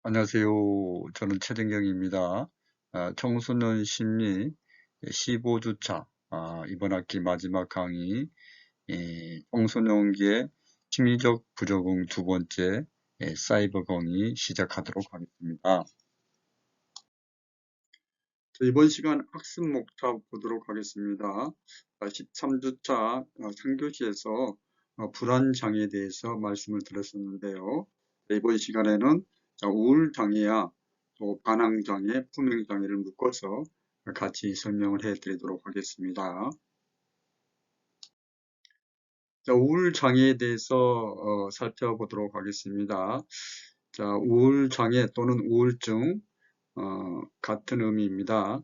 안녕하세요. 저는 최진경입니다. 청소년 심리 15주차 이번 학기 마지막 강의 청소년기의 심리적 부적응 두 번째 사이버 강의 시작하도록 하겠습니다. 이번 시간 학습 목차 보도록 하겠습니다. 13주차 3교시에서 불안장애에 대해서 말씀을 드렸었는데요. 이번 시간에는 우울장애야 또 반항장애, 품행장애를 묶어서 같이 설명을 해드리도록 하겠습니다. 우울장애에 대해서 살펴보도록 하겠습니다. 우울장애 또는 우울증 같은 의미입니다.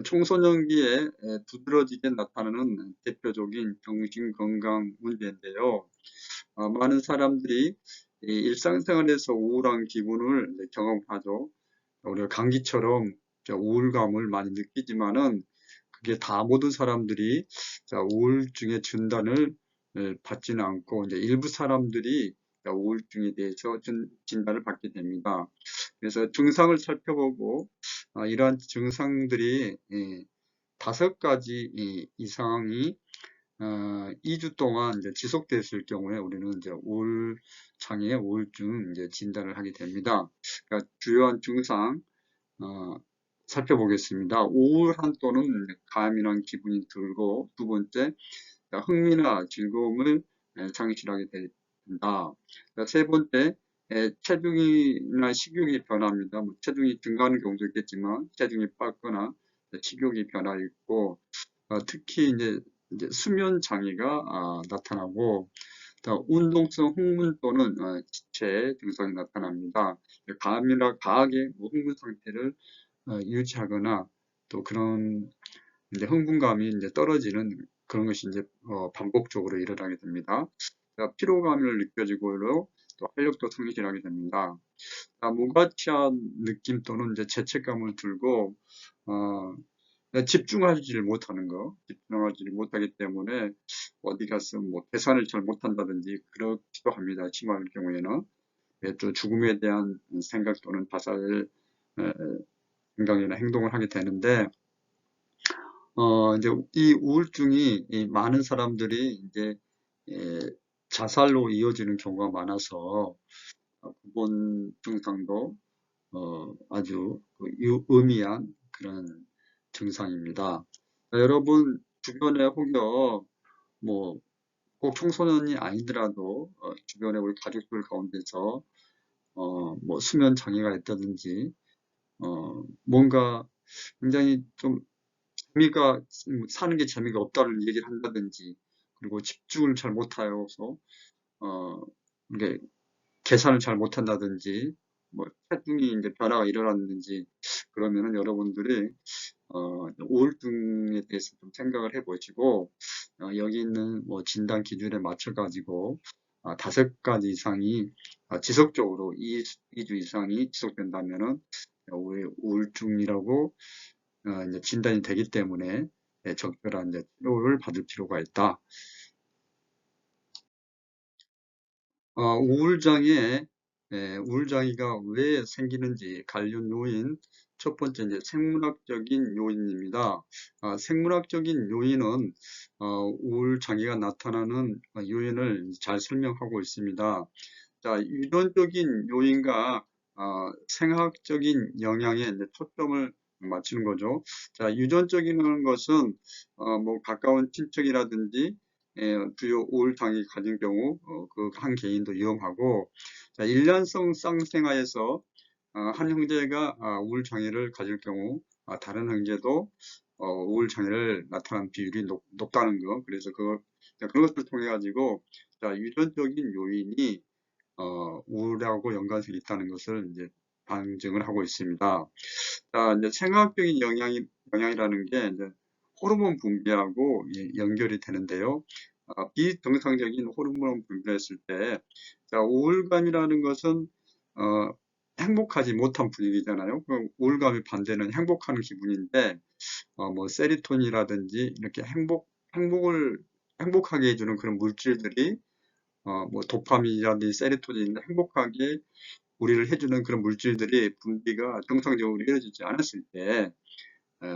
청소년기에 두드러지게 나타나는 대표적인 정신건강 문제인데요. 많은 사람들이 일상생활에서 우울한 기분을 경험하죠. 우리가 감기처럼 우울감을 많이 느끼지만은 그게 다 모든 사람들이 우울증의 진단을 받지는 않고 이제 일부 사람들이 우울증에 대해서 진단을 받게 됩니다. 그래서 증상을 살펴보고 이러한 증상들이 5가지 이상이 2주 동안 이제 지속됐을 경우에 우리는 이제 우울장애, 우울증 이제 진단을 하게 됩니다. 그러니까 주요한 증상 살펴보겠습니다. 우울한 또는 감이한 기분이 들고, 두 번째, 흥미나 즐거움을 상실하게 된다. 세 번째, 체중이나 식욕이 변합니다. 뭐 체중이 증가하는 경우도 있겠지만 체중이 빠거나 식욕이 변화 있고, 특히 이제 수면 장애가 나타나고, 운동성 흥분 또는 지체 증상이 나타납니다. 감이나 과하게 흥분 상태를 유지하거나 또 그런 이제 흥분감이 이제 떨어지는 그런 것이 이제 반복적으로 일어나게 됩니다. 피로감을 느껴지고요, 또 활력도 상실하게 됩니다. 무가치한 느낌 또는 이제 죄책감을 들고 집중하지를 못하는 거, 집중하지를 못하기 때문에 어디 가서 뭐 계산을 잘 못한다든지 그렇기도 합니다. 심할 경우에는 또 죽음에 대한 생각 또는 자살 생각이나 행동을 하게 되는데 이제 이 우울증이 많은 사람들이 이제 자살로 이어지는 경우가 많아서 기본 증상도 아주 의미한 그런 증상입니다. 여러분 주변에 혹여 뭐 꼭 청소년이 아니더라도 주변에 우리 가족들 가운데서 뭐 수면 장애가 있다든지 뭔가 굉장히 좀 재미가 사는 게 재미가 없다는 얘기를 한다든지 그리고 집중을 잘 못하여서 이게 계산을 잘 못한다든지 뭐 체중이 이제 변화가 일어났는지 그러면은 여러분들이 우울증에 대해서 좀 생각을 해보시고 여기 있는 뭐 진단 기준에 맞춰 가지고 5가지 이상이 지속적으로 2주 이상이 지속된다면은 우울증이라고 이제 진단이 되기 때문에 적절한 이제 치료를 받을 필요가 있다. 우울장애가 왜 생기는지 관련 요인, 첫 번째 이제 생물학적인 요인입니다. 생물학적인 요인은 우울장애가 나타나는 요인을 잘 설명하고 있습니다. 유전적인 요인과 생학적인 영향에 이제 초점을 맞추는 거죠. 유전적인 것은 뭐 가까운 친척이라든지 주요 우울장애 가진 경우 그 한 개인도 위험하고, 일란성 쌍생아에서 한 형제가 우울장애를 가질 경우 다른 형제도 우울장애를 나타나는 비율이 높다는 거. 그래서 그런 것을 통해 가지고 유전적인 요인이 우울하고 연관성이 있다는 것을 이제 방증을 하고 있습니다. 이제 생화학적인 영향이라는 게 이제 호르몬 분비하고 연결이 되는데요. 비정상적인 호르몬 분비를 했을 때, 우울감이라는 것은 행복하지 못한 분위기잖아요. 우울감의 반대는 행복하는 기분인데, 뭐 세리토닌이라든지 이렇게 행복하게 해주는 그런 물질들이 뭐 도파민이라든지 세로토닌 행복하게 우리를 해주는 그런 물질들이 분비가 정상적으로 이루어지지 않았을 때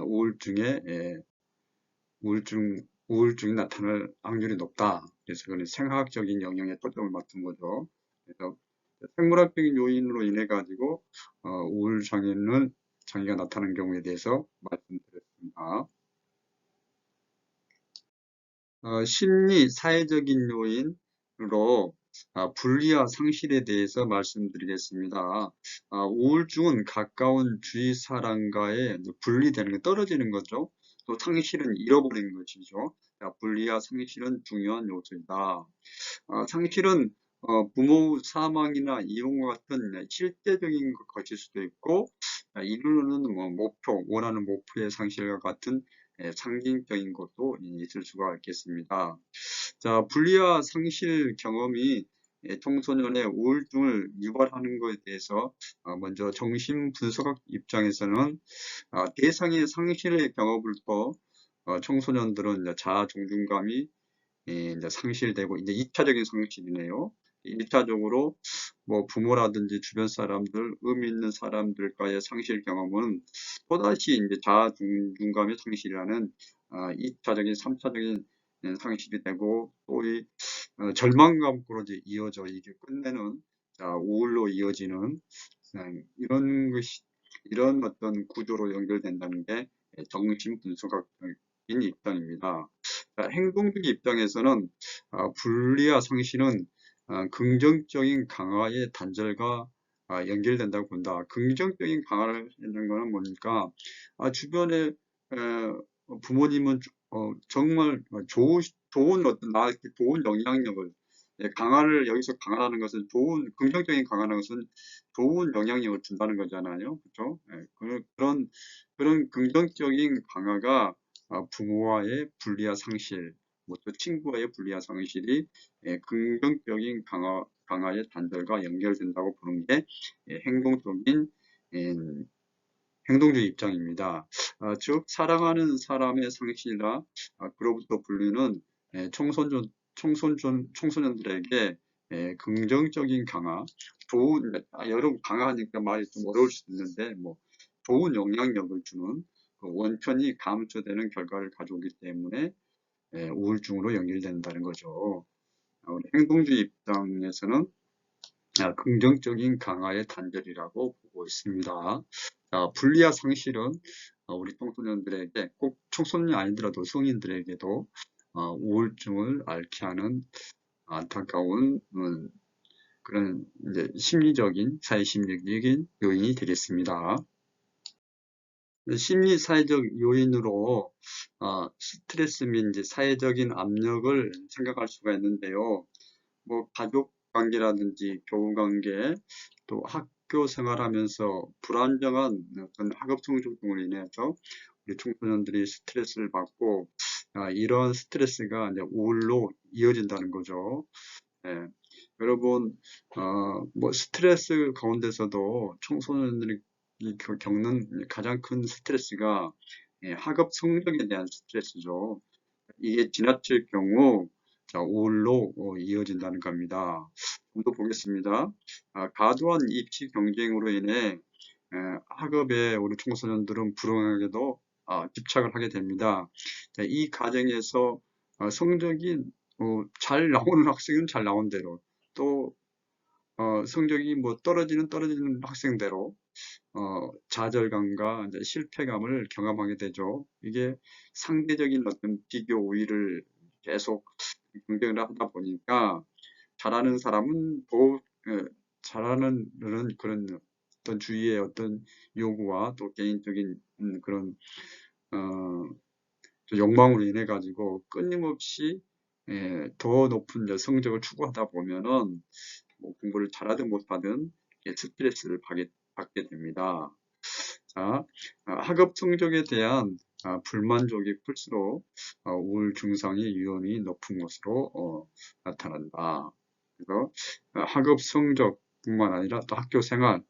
우울증에 우울증이 나타날 확률이 높다. 그래서 그건 생화학적인 영향에 초점을 맞춘 거죠. 그래서 생물학적인 요인으로 인해 가지고 우울 장애가 나타나는 경우에 대해서 말씀드렸습니다. 심리 사회적인 요인으로 분리와 상실에 대해서 말씀드리겠습니다. 우울증은 가까운 주위 사람과의 분리되는 게 떨어지는 거죠. 또 상실은 잃어버리는 것이죠. 분리와 상실은 중요한 요소이다. 상실은 부모 사망이나 이혼과 같은 실제적인 것일 수도 있고, 이루는 원하는 목표의 상실과 같은 상징적인 것도 있을 수가 있겠습니다. 자, 분리와 상실 경험이 청소년의 우울증을 유발하는 것에 대해서 먼저 정신분석학 입장에서는 대상의 상실의 경험부터 청소년들은 이제 자아 존중감이 이제 상실되고 이제 2차적인 상실이네요. 1차적으로 뭐 부모라든지 주변 사람들, 의미 있는 사람들과의 상실 경험은 또다시 이제 자아 존중감의 상실이라는 2차적인, 3차적인 상실이 되고 또 이 절망감으로 이어져 이게 끝내는 우울로 이어지는 이런 어떤 구조로 연결된다는 게 정신분석학적인 입장입니다. 행동주의 입장에서는 분리와 상실은 긍정적인 강화의 단절과 연결된다고 본다. 긍정적인 강화를 하는 것은 뭡니까? 주변에 부모님은 정말 좋은 어떤 나에게 좋은 영향력을 강화를 여기서 강화하는 것은 긍정적인 강화하는 것은 좋은 영향력을 준다는 거잖아요. 그렇죠? 그런 긍정적인 강화가 부모와의 분리와 상실, 또 친구와의 분리와 상실이 긍정적인 강화의 단절과 연결된다고 보는 게 행동주의 입장입니다. 즉 사랑하는 사람의 상실이나 그로부터 분리는 청소년들에게 긍정적인 강화, 여러분 강화하니까 말이 좀 어려울 수 있는데 좋은 영향력을 주는 원천이 감소되는 결과를 가져오기 때문에 우울증으로 연결된다는 거죠. 우리 행동주의 입장에서는 긍정적인 강화의 단절이라고 보고 있습니다. 분리와 상실은 우리 청소년들에게 꼭 청소년이 아니더라도 성인들에게도 우울증을 앓게 하는 안타까운 그런 이제 사회심리적인 요인이 되겠습니다. 심리 사회적 요인으로 스트레스 및 이제 사회적인 압력을 생각할 수가 있는데요. 가족 관계라든지 교우 관계, 또 학교 생활하면서 불안정한 어떤 학업 성적 등으로 인해서 우리 청소년들이 스트레스를 받고 이런 스트레스가 이제 우울로 이어진다는 거죠. 예. 여러분, 스트레스 가운데서도 청소년들이 겪는 가장 큰 스트레스가 학업 성적에 대한 스트레스죠. 이게 지나칠 경우 우울로 이어진다는 겁니다. 좀 더 보겠습니다. 과도한 입시 경쟁으로 인해 학업에 우리 청소년들은 불행하게도 집착을 하게 됩니다. 이 과정에서 성적이 잘 나오는 학생은 잘 나온 대로 또 성적이 떨어지는 학생대로 좌절감과 이제 실패감을 경험하게 되죠. 이게 상대적인 어떤 비교 우위를 계속 경쟁을 하다 보니까 잘하는 사람은 더욱 잘하는 그런 어떤 주위의 어떤 요구와 또 개인적인 그런 욕망으로 인해 가지고 끊임없이 더 높은 성적을 추구하다 보면은 공부를 잘하든 못하든 스트레스를 받게 됩니다. 자, 학업 성적에 대한 불만족이 클수록 우울 증상의 위험이 높은 것으로 나타난다. 그래서 학업 성적뿐만 아니라 또 학교 생활,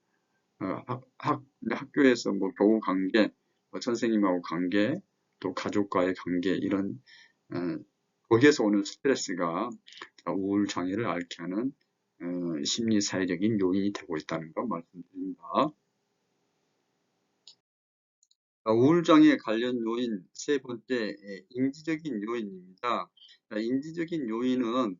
학교에서 교우 관계, 선생님하고 관계, 또 가족과의 관계 이런 거기에서 오는 스트레스가 우울 장애를 앓게 하는 심리 사회적인 요인이 되고 있다는 거 말씀드립니다. 우울장애 관련 요인 세 번째, 인지적인 요인입니다. 인지적인 요인은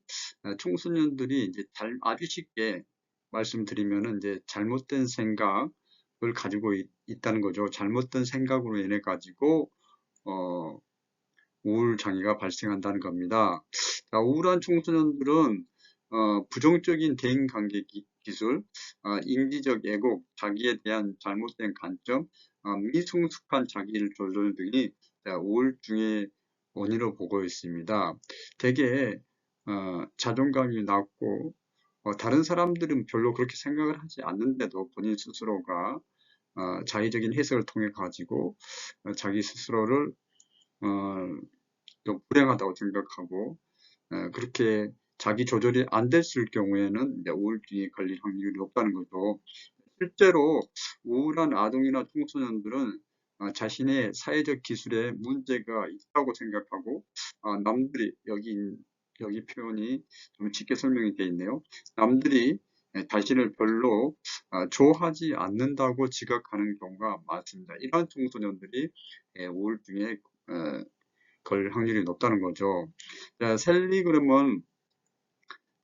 청소년들이 이제 아주 쉽게 말씀드리면은 이제 잘못된 생각을 가지고 있다는 거죠. 잘못된 생각으로 인해 가지고 우울 장애가 발생한다는 겁니다. 우울한 청소년들은 부정적인 대인관계 기술, 인지적 왜곡, 자기에 대한 잘못된 관점, 미성숙한 자기를 조절 등이 우울증의 원인으로 보고 있습니다. 대개 자존감이 낮고 다른 사람들은 별로 그렇게 생각을 하지 않는데도 본인 스스로가 자의적인 해석을 통해 가지고 자기 스스로를 좀 불행하다고 생각하고 그렇게 자기 조절이 안 됐을 경우에는 이제 우울증에 걸릴 확률이 높다는 거죠. 실제로 우울한 아동이나 청소년들은 자신의 사회적 기술에 문제가 있다고 생각하고 남들이 여기 표현이 좀 쉽게 설명이 되어 있네요. 남들이 자신을 별로 좋아하지 않는다고 지각하는 경우가 많습니다. 이러한 청소년들이 우울증에 걸 확률이 높다는 거죠. 셀리그램은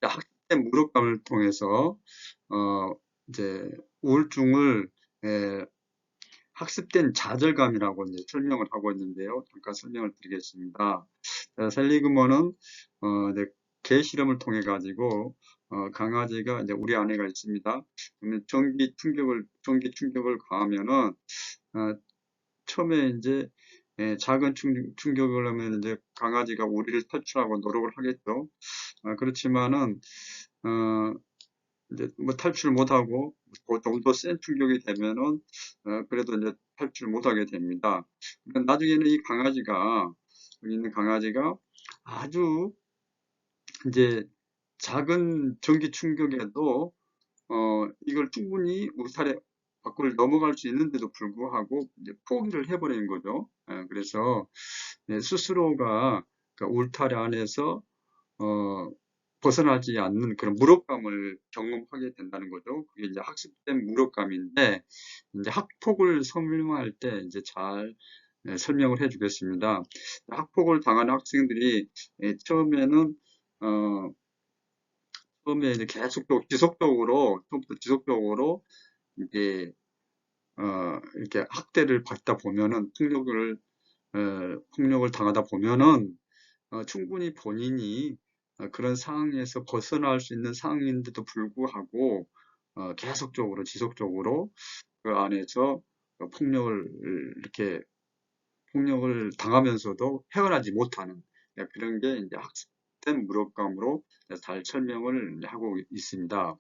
학습된 무력감을 통해서 이제 우울증을 학습된 좌절감이라고 이제 설명을 하고 있는데요. 잠깐 설명을 드리겠습니다. 셀리그먼은 이제 개 실험을 통해 가지고 강아지가 이제 우리 아내가 있습니다. 그러면 전기 충격을 가하면은 처음에 이제 작은 충격을 하면 이제 강아지가 우리를 탈출하고 노력을 하겠죠. 그렇지만은 이제 뭐 탈출 못하고 좀 더 센 충격이 되면은 그래도 이제 탈출 못하게 됩니다. 그러니까 나중에는 이 강아지가 여기 있는 강아지가 아주 이제 작은 전기 충격에도 이걸 충분히 울타리 밖을 넘어갈 수 있는데도 불구하고 이제 포기를 해버리는 거죠. 그래서 스스로가 그 울타리 안에서 어, 벗어나지 않는 그런 무력감을 경험하게 된다는 거죠. 그게 이제 학습된 무력감인데, 이제 학폭을 설명할 때 이제 잘 설명을 해주겠습니다. 학폭을 당한 학생들이 처음에는 처음에 이제 지속적으로 이게 이렇게 학대를 받다 보면은 폭력을 당하다 보면은 충분히 본인이 그런 상황에서 벗어날 수 있는 상황인데도 불구하고 계속적으로 지속적으로 그 안에서 폭력을 당하면서도 헤어나지 못하는 그런 게 이제 학습된 무력감으로 잘 설명을 하고 있습니다.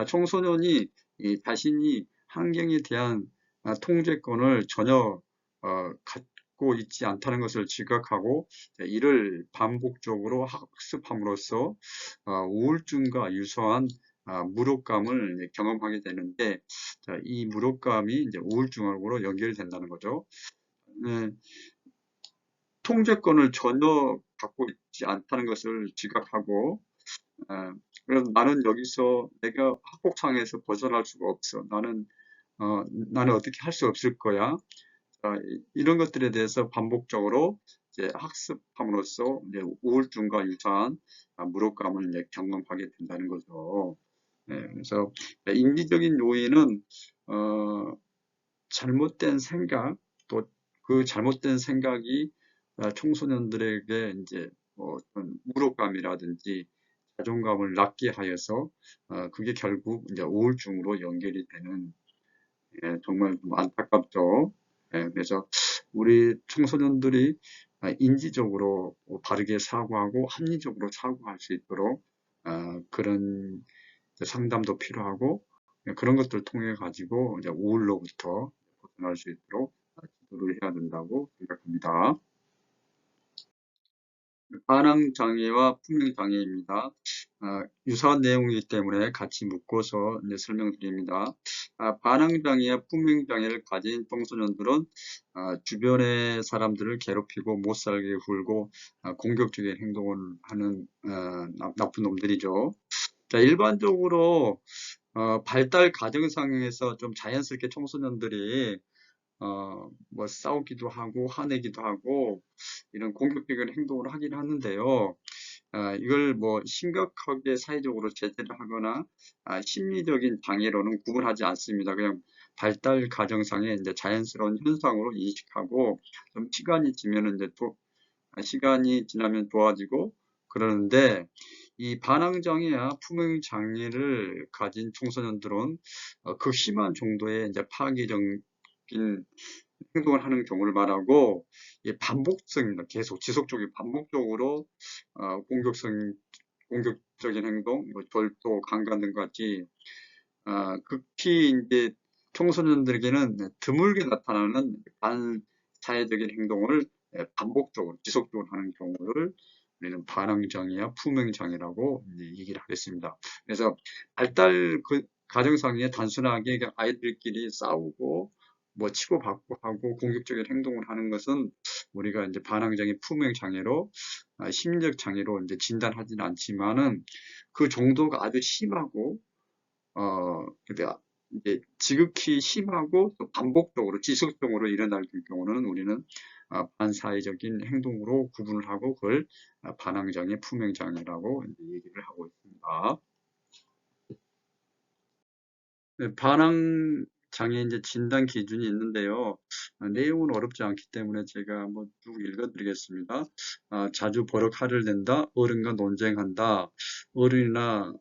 청소년이 자신이 환경에 대한 통제권을 전혀 갖고 있지 않다는 것을 지각하고 이를 반복적으로 학습함으로써 우울증과 유사한 무력감을 경험하게 되는데 이 무력감이 이제 우울증으로 연결된다는 거죠. 네, 통제권을 전혀 갖고 있지 않다는 것을 지각하고 그래서 나는 여기서 내가 학폭상에서 벗어날 수가 없어. 나는 어떻게 할 수 없을 거야. 이런 것들에 대해서 반복적으로 이제 학습함으로써 이제 우울증과 유사한 무력감을 이제 경험하게 된다는 거죠. 그래서 인지적인 요인은 잘못된 생각, 또 그 잘못된 생각이 청소년들에게 이제 어떤 무력감이라든지 자존감을 낮게 하여서 그게 결국 이제 우울증으로 연결이 되는 정말 좀 안타깝죠. 그래서 우리 청소년들이 인지적으로 바르게 사고하고 합리적으로 사고할 수 있도록 그런 상담도 필요하고 그런 것들을 통해 가지고 이제 우울로부터 벗어날 수 있도록 기도를 해야 된다고 생각합니다. 반항장애와 품행장애입니다. 유사한 내용이기 때문에 같이 묶어서 이제 설명드립니다. 반항장애와 품행장애를 가진 청소년들은 주변의 사람들을 괴롭히고 못살게 굴고 공격적인 행동을 하는 나쁜 놈들이죠. 자, 일반적으로 발달 과정상에서 좀 자연스럽게 청소년들이 뭐 싸우기도 하고 화내기도 하고 이런 공격적인 행동을 하긴 하는데요. 이걸 뭐 심각하게 사회적으로 제재를 하거나 심리적인 장애로는 구분하지 않습니다. 그냥 발달 과정상의 이제 자연스러운 현상으로 인식하고 좀 시간이 지나면 좋아지고 그러는데 이 반항장애와 품행장애를 가진 청소년들은 극심한 정도의 이제 파괴적인 행동을 하는 경우를 말하고 반복성입니다. 계속 지속적인 반복적으로 공격적인 행동, 뭐 절도, 강간 등 같이 극히 이제 청소년들에게는 드물게 나타나는 반사회적인 행동을 반복적으로 지속적으로 하는 경우를 우리는 반항장애와 품행장애라고 얘기를 하겠습니다. 그래서 발달 과정상에 단순하게 아이들끼리 싸우고 뭐 치고받고 하고 공격적인 행동을 하는 것은 우리가 이제 반항장애, 품행장애로 심리적 장애로 이제 진단하지는 않지만은 그 정도가 아주 심하고 근데 이제 지극히 심하고 또 반복적으로 지속적으로 일어날 경우는 우리는 반사회적인 행동으로 구분을 하고 그걸 반항장애, 품행장애라고 얘기를 하고 있습니다. 네, 반항장애 이제 진단 기준이 있는데요. 내용은 어렵지 않기 때문에 제가 한번 쭉 읽어드리겠습니다. 자주 버럭 화를 낸다, 어른과 논쟁한다, 어른이나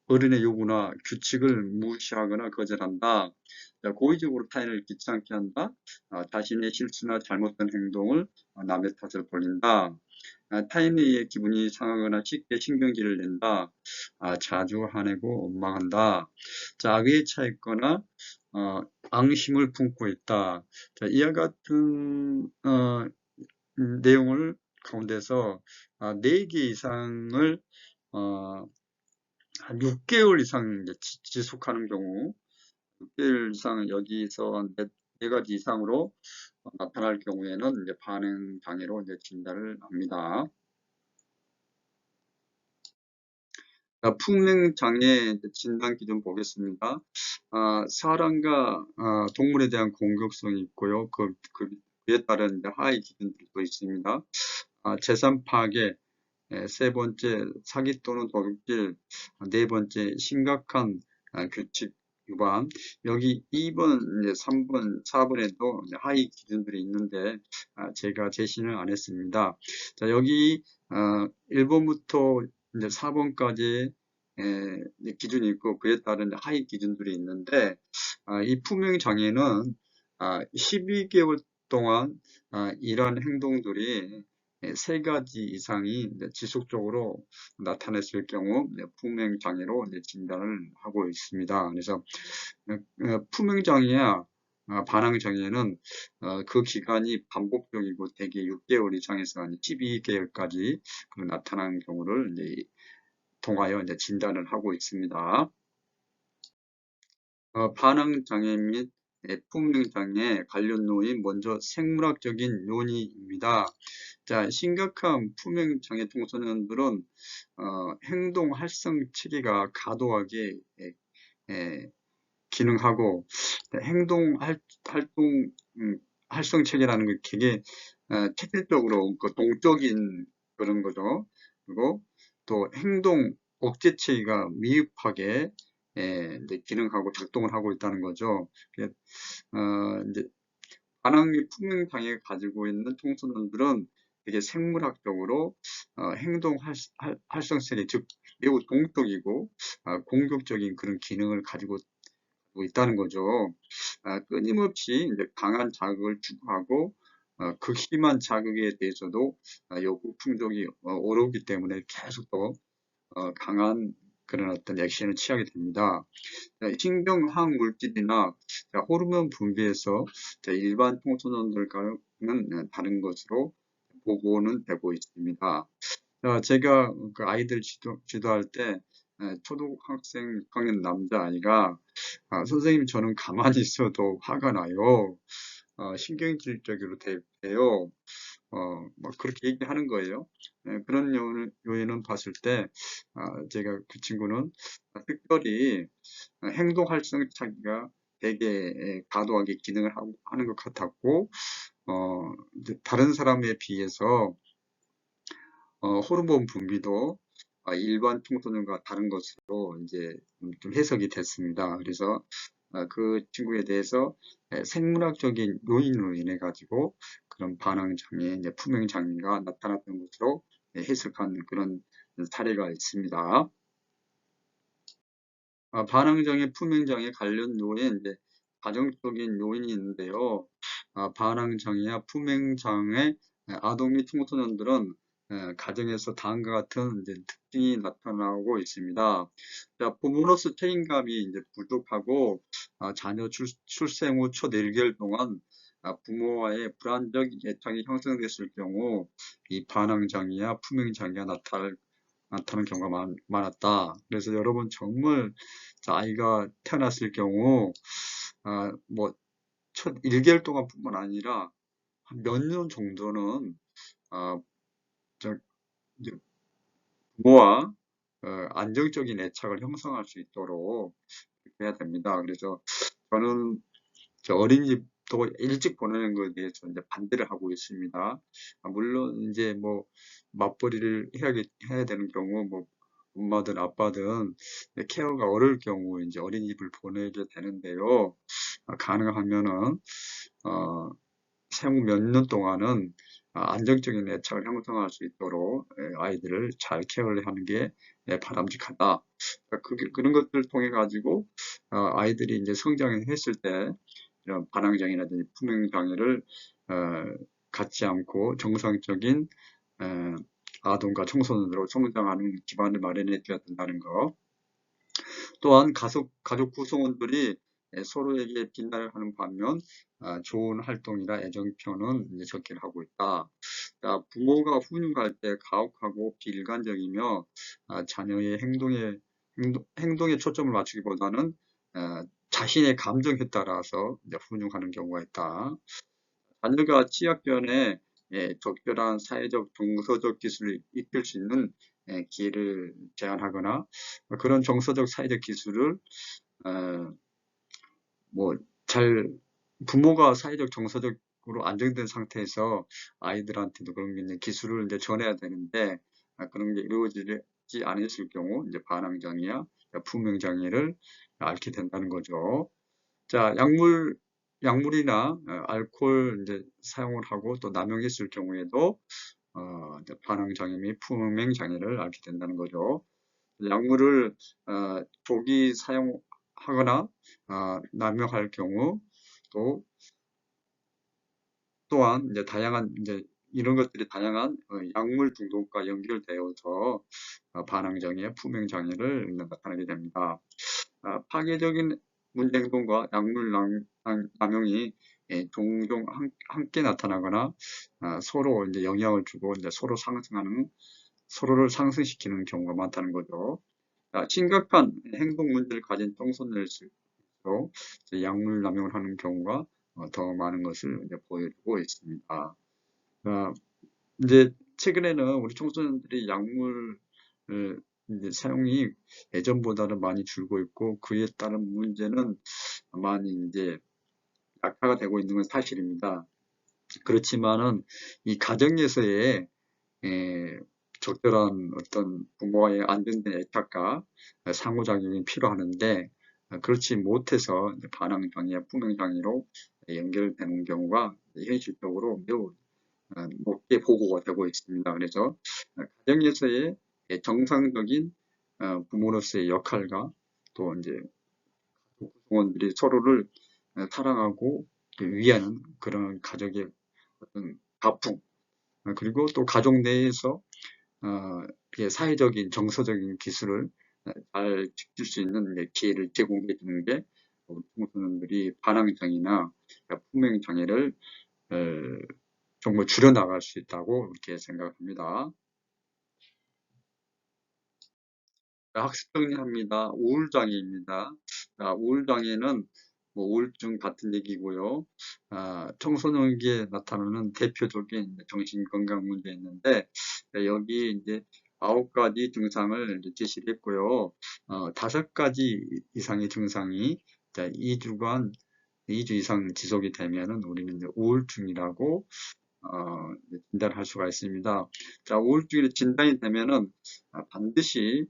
어른의 요구나 규칙을 무시하거나 거절한다. 고의적으로 타인을 귀찮게 한다. 자신의 실수나 잘못된 행동을 남의 탓을 돌린다. 타인에 의해 기분이 상하거나 쉽게 신경질을 낸다. 자주 화내고 원망한다. 자, 악에 차있거나 앙심을 품고 있다. 자, 이와 같은 내용을 가운데서 4개 이상을 한 6개월 이상 이제 지속하는 경우, 6개월 이상 여기서 네 가지 이상으로 나타날 경우에는 이제 반응 장애로 이제 진단을 합니다. 품행 장애 진단 기준 보겠습니다. 사람과 동물에 대한 공격성이 있고요. 그에 따른 이제 하위 기준들도 있습니다. 재산 파괴, 세 번째 사기 또는 도둑질, 네 번째 심각한 규칙 위반. 여기 2번, 3번, 4번에도 하위 기준들이 있는데 제가 제시는 안 했습니다. 자, 여기 1번부터 이제 4번까지 기준이 있고 그에 따른 하위 기준들이 있는데 이 품행 장애는 12개월 동안 이러한 행동들이 세 가지 이상이 지속적으로 나타났을 경우 품행 장애로 진단을 하고 있습니다. 그래서 품행 장애야 반항 장애는 그 기간이 반복적이고 대개 6개월 이상에서 한 12개월까지 나타나는 경우를 이제 통하여 이제 진단을 하고 있습니다. 반항 장애 및 품행 장애 관련 요인 먼저 생물학적인 요인입니다. 자, 심각한 품행 장애 청소년들은 행동 활성 체계가 과도하게 기능하고 행동 활동 활성 체계라는 게 되게 체질적으로 그 동적인 그런 거죠. 그리고 또 행동 억제 체계가 미흡하게 이제 기능하고 작동을 하고 있다는 거죠. 이제 반항의 품행 장애를 가지고 있는 청소년들은 되게 생물학적으로 행동 활성체계, 즉 매우 동적이고 공격적인 그런 기능을 가지고 있다는 거죠. 끊임없이 이제 강한 자극을 추구하고 극심한 자극에 대해서도 요구 풍족이 오르기 때문에 계속 더 강한 그런 어떤 액션을 취하게 됩니다. 신경항 물질이나 호르몬 분비에서 일반 청소년들과는 다른 것으로 보고는 되고 있습니다. 제가 그 아이들 지도할 때 초등학생 6학년 남자아이가 선생님 저는 가만히 있어도 화가 나요. 신경질적으로 돼요. 뭐 그렇게 얘기하는 거예요. 그런 요인은 봤을 때, 제가 그 친구는 특별히 행동 활성차기가 되게 과도하게 기능을 하는 것 같았고, 이제 다른 사람에 비해서 호르몬 분비도 일반 청소년과 다른 것으로 이제 좀 해석이 됐습니다. 그래서 그 친구에 대해서 생물학적인 요인으로 인해 가지고 그런 반항 장애, 이제 품행 장애가 나타났던 것으로 해석한 그런 사례가 있습니다. 반항장애, 품행장애 관련 요인, 이제 가정적인 요인이 있는데요. 반항장애와 품행장애 아동 및 청소년들은 가정에서 다음과 같은 이제 특징이 나타나고 있습니다. 자, 부모로서 책임감이 이제 부족하고 자녀 출생 후 첫 1개월 동안 부모와의 불안적 애착이 형성됐을 경우 이 반항장애와 품행장애가 나타나는 경우가 많았다. 그래서 여러분 정말 아이가 태어났을 경우 뭐 첫 1개월 동안뿐만 아니라 한 몇 년 정도는 아, 저 이제 부모와 안정적인 애착을 형성할 수 있도록 해야 됩니다. 그래서 저는 어린이집도 일찍 보내는 것에 대해서 이제 반대를 하고 있습니다. 물론 이제 뭐 맞벌이를 해야 되는 경우 뭐 엄마든 아빠든 케어가 어려울 경우 이제 어린이집을 보내게 되는데요. 가능하면은 어, 생후 몇 년 동안은 안정적인 애착을 형성할 수 있도록 아이들을 잘 케어를 하는 게 바람직하다. 그런 것들을 통해 가지고 아이들이 이제 성장했을 때 이런 반항장애라든지 품행장애를 갖지 않고 정상적인 아동과 청소년으로 성장하는 기반을 마련해 줘야 된다는 거. 또한 가족 구성원들이 서로에게 빛나를 하는 반면 좋은 활동이나 애정 표현은 이제 적게 하고 있다. 부모가 훈육할 때 가혹하고 비일관적이며 자녀의 행동에 초점을 맞추기보다는 자신의 감정에 따라서 이제 훈육하는 경우가 있다. 자녀가 취약변에 적절한 사회적, 정서적 기술을 익힐 수 있는 기회를 제한하거나 그런 정서적, 사회적 기술을 뭐 잘 부모가 사회적, 정서적으로 안정된 상태에서 아이들한테도 그런 게 이제 기술을 이제 전해야 되는데 그런 게 이루어지지 않았을 경우 이제 반항장애와 품행장애를 앓게 된다는 거죠. 자, 약물이나 알코올 이제 사용을 하고 또 남용했을 경우에도 이제 반항장애 및 품행장애를 앓게 된다는 거죠. 약물을 조기 사용하거나 남용할 경우 또 또한 이제 다양한 이제 이런 것들이 다양한 약물 중독과 연결되어서 반항장애, 품행장애를 나타나게 됩니다. 파괴적인 문제 행동과 약물 남용이 종종 함께 나타나거나 서로 이제 영향을 주고 이제 서로를 상승시키는 경우가 많다는 거죠. 심각한 행동 문제를 가진 청소년일수록 약물 남용을 하는 경우가 더 많은 것을 이제 보여주고 있습니다. 이제 최근에는 우리 청소년들이 약물 이제 사용이 예전보다는 많이 줄고 있고 그에 따른 문제는 많이 이제 악화가 되고 있는 건 사실입니다. 그렇지만은 이 가정에서의 적절한 어떤 부모와의 안정된 애착과 상호작용이 필요하는데 그렇지 못해서 반항장애, 품행장애로 연결되는 경우가 현실적으로 매우 높게 보고가 되고 있습니다. 그래서 가정에서의 정상적인 부모로서의 역할과 또 이제 구성원들이 서로를 사랑하고 위하는 그런 가족의 어떤 가풍 그리고 또 가족 내에서 사회적인 정서적인 기술을 잘 지킬 수 있는 기회를 제공해 주는 게 청소년들이 반항장애나 품행장애를 정말 줄여나갈 수 있다고 이렇게 생각합니다. 학습 정리합니다. 우울장애입니다. 우울장애는 뭐 우울증 같은 얘기고요. 청소년기에 나타나는 대표적인 정신건강 문제였는데, 여기 이제 9가지 증상을 이제 제시를 했고요. 5가지 이상의 증상이 2주 이상 지속이 되면은 우리는 이제 우울증이라고 진단할 수가 있습니다. 자, 우울증이 진단이 되면은 반드시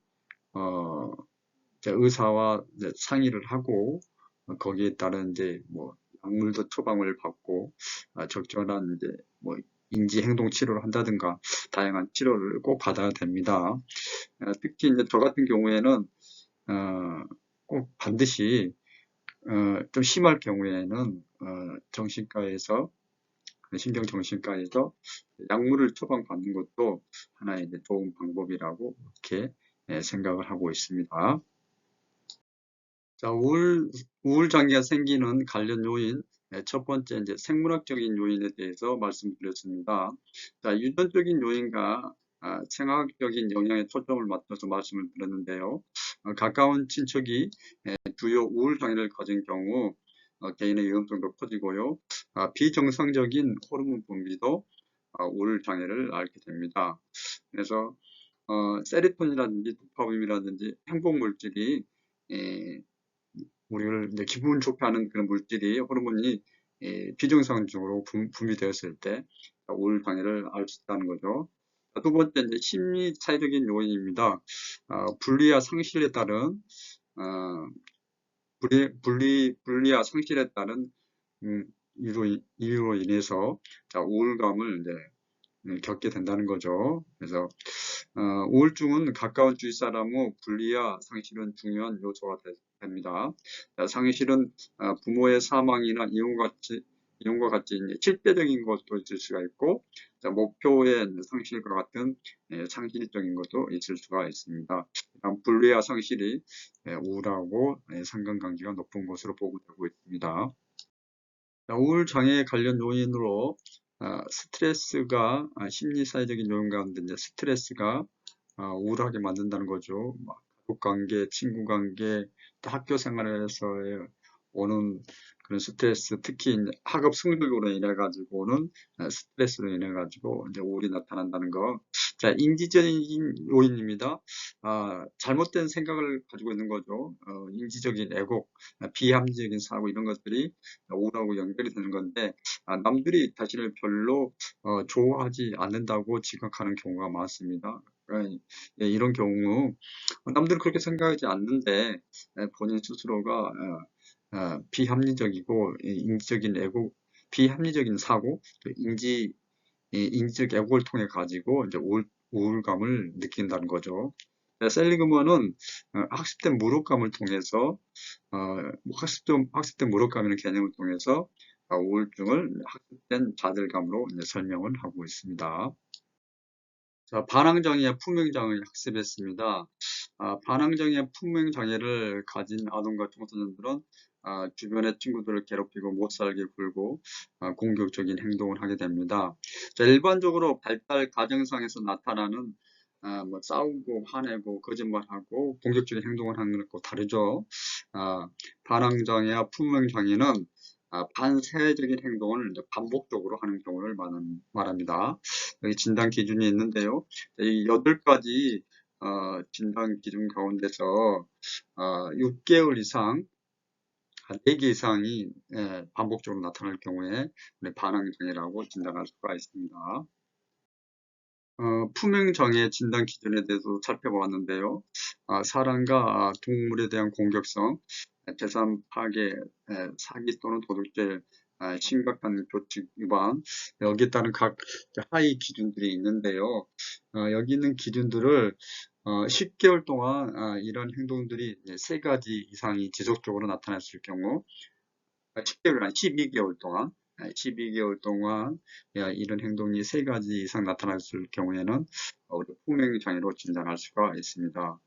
어, 의사와 이제 상의를 하고 거기에 따른 이제 뭐 약물도 처방을 받고 적절한 이제 뭐 인지 행동 치료를 한다든가 다양한 치료를 꼭 받아야 됩니다. 특히 이제 저 같은 경우에는 꼭 반드시 좀 심할 경우에는 정신과에서 신경정신과에서 약물을 처방받는 것도 하나의 이제 좋은 방법이라고 이렇게 생각을 하고 있습니다. 자, 우울장애가 생기는 관련 요인, 첫 번째 이제 생물학적인 요인에 대해서 말씀드렸습니다. 자, 유전적인 요인과 생화학적인 영향에 초점을 맞춰서 말씀을 드렸는데요. 가까운 친척이 주요 우울장애를 가진 경우 개인의 위험성도 커지고요. 비정상적인 호르몬 분비도 우울장애를 앓게 됩니다. 그래서 세로토닌이라든지 도파민이라든지 행복물질이 우리를 이제 기분 좋게 하는 그런 물질이 호르몬이 비정상적으로 분비되었을 때 우울장애를 앓을 수 있다는 거죠. 두 번째 이제 심리 차이적인 요인입니다. 분리와 상실에 따른 어, 분리와 상실에 따른 이유로 인해서 우울감을 이제 겪게 된다는 거죠. 그래서 우울증은 가까운 주위 사람의 분리와 상실은 중요한 요소가 됩니다. 상실은 부모의 사망이나 이용과 같이 실제적인 것도 있을 수가 있고, 목표의 상실과 같은 상실적인 것도 있을 수가 있습니다. 분리와 상실이 우울하고 상관관계가 높은 것으로 보고되고 있습니다. 우울장애 관련 요인으로 스트레스가 심리사회적인 요인 가운데 이제 스트레스가 우울하게 만든다는 거죠. 가족관계, 친구관계, 또 학교 생활에서의 오는 그런 스트레스, 특히 학업 성적으로 인해 가지고 오는 스트레스로 인해 가지고 이제 우울이 나타난다는 거. 자, 인지적인 요인입니다. 잘못된 생각을 가지고 있는 거죠. 인지적인 왜곡, 비합리적인 사고 이런 것들이 우울하고 연결이 되는 건데 남들이 자신을 별로 좋아하지 않는다고 지각하는 경우가 많습니다. 이런 경우 남들은 그렇게 생각하지 않는데 본인 스스로가 비합리적이고 인지적인 왜곡, 비합리적인 사고, 또 인지적 왜곡을 통해 가지고 이제 우울감을 느낀다는 거죠. 셀리그먼은 학습된 무력감을 통해서 학습된 무력감이라는 개념을 통해서 우울증을 학습된 좌절감으로 이제 설명을 하고 있습니다. 자, 반항장애와 품행장애를 학습했습니다. 반항장애와 품행장애를 가진 아동과 청소년들은 주변의 친구들을 괴롭히고 못살게 굴고 공격적인 행동을 하게 됩니다. 자, 일반적으로 발달 과정상에서 나타나는 뭐 싸우고 화내고 거짓말하고 공격적인 행동을 하는 것과 다르죠. 반항장애와 품행장애는 반사회적인 행동을 반복적으로 하는 경우를 말합니다. 여기 진단 기준이 있는데요. 이 8가지 진단 기준 가운데서 6개월 이상, 4개 이상이 반복적으로 나타날 경우에 반항장애라고 진단할 수가 있습니다. 품행장애 진단 기준에 대해서 살펴보았는데요. 사람과 동물에 대한 공격성, 재산 파괴, 사기 또는 도둑질, 심각한 교칙 위반, 여기에 따른 각 하위 기준들이 있는데요. 여기 있는 기준들을 10개월 동안 이런 행동들이 3가지 이상이 지속적으로 나타났을 경우, 10개월이 아니라 12개월 동안 12개월 동안 이런 행동이 3가지 이상 나타났을 경우에는 우리 품행장애로 진단할 수가 있습니다.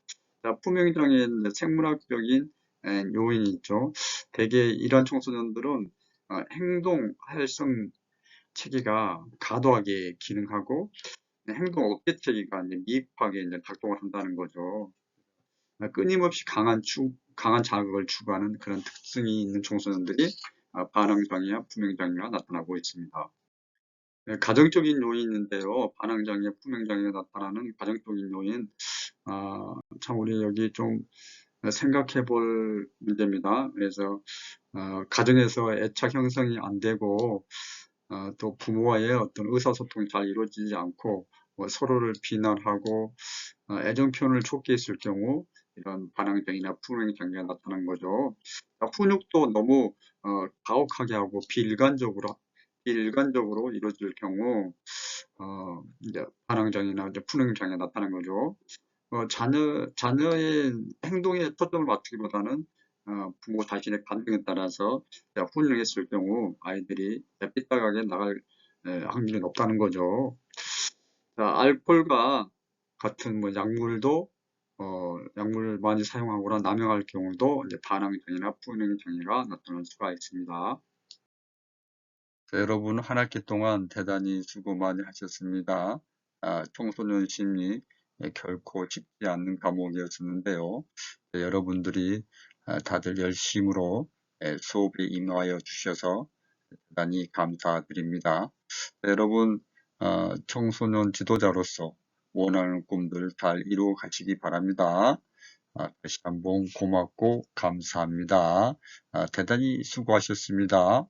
자, 품행장애는 생물학적인 요인이 있죠. 대개 이런 청소년들은 행동 활성 체계가 과도하게 기능하고 행동 억제 체계가 미흡하게 작동을 한다는 거죠. 끊임없이 강한 강한 자극을 추구하는 그런 특성이 있는 청소년들이 반항장애와 품행장애가 나타나고 있습니다. 네, 가정적인 요인인데요. 반항장애, 품행장애가 나타나는 가정적인 요인, 참 우리 여기 좀 생각해 볼 문제입니다. 그래서 가정에서 애착 형성이 안 되고 또 부모와의 어떤 의사소통이 잘 이루어지지 않고 서로를 비난하고 애정 표현을 촉구했을 경우 이런 반항장애나 품행장애가 나타난 거죠. 훈육도 너무 가혹하게 하고 비일관적으로 이루어질 경우 이제 반항장애나 이제 품행장애가 나타난 거죠. 자녀의 행동에 초점을 맞추기보다는 부모 자신의 반응에 따라서 훈육했을 경우 아이들이 삐딱하게 나갈 확률이 높다는 거죠. 자, 알코올과 같은 뭐 약물도 약물을 많이 사용하거나 남용할 경우도 이제 반항장애나 품행장애가 나타날 수가 있습니다. 자, 여러분 한 학기 동안 대단히 수고 많이 하셨습니다. 청소년 심리 결코 쉽지 않는 과목이었는데요. 여러분들이 다들 열심으로 수업에 임하여 주셔서 대단히 감사드립니다. 여러분 청소년 지도자로서 원하는 꿈들 잘 이루어 가시기 바랍니다. 다시 한번 고맙고 감사합니다. 대단히 수고하셨습니다.